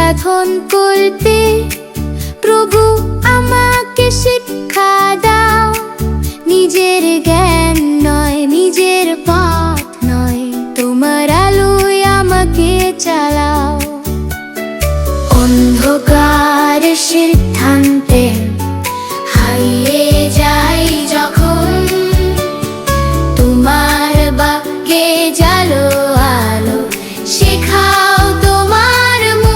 সাধন করতে প্রভু আমাকে শিক্ষা দাও। নিজের জ্ঞান নয়, নিজের পথ নয়, তোমার আলোয় আমাকে চালাও। অন্ধকার সিদ্ধান্তে হারিয়ে যাই যখন, তোমার বাক্যে জালো আলো শেখাও তোমার মন।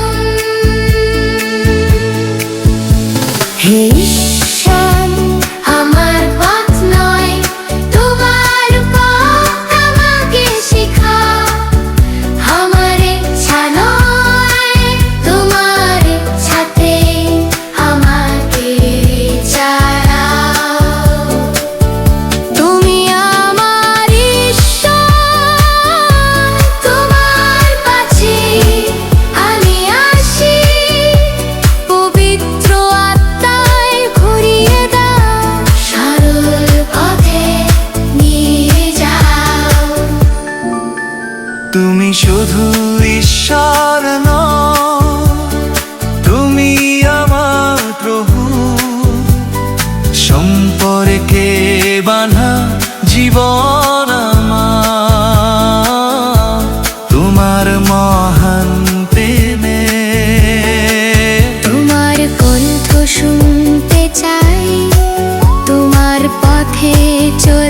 হে ঈশ্বর, আমার পথ নয়, তোমার পথ আমাকে শেখাও। আমার ইচ্ছা নয়, তোমার ইচ্ছাতে আমাকে চালাও। তুমি আমার ঈশ্বর, তোমার কাছে আমি আসি। পবিত্র আত্মায় ভরিয়ে দাও, সরল পথে নিয়ে যাও। তুমি শুধু ঈশ্বর নও, তুমি আমার প্রভু। সম্পর্কে বাঁধা জীবন আমার তোমার মহান প্রেমে। তোমার কণ্ঠ শুনতে চাই, তোমার পথে চল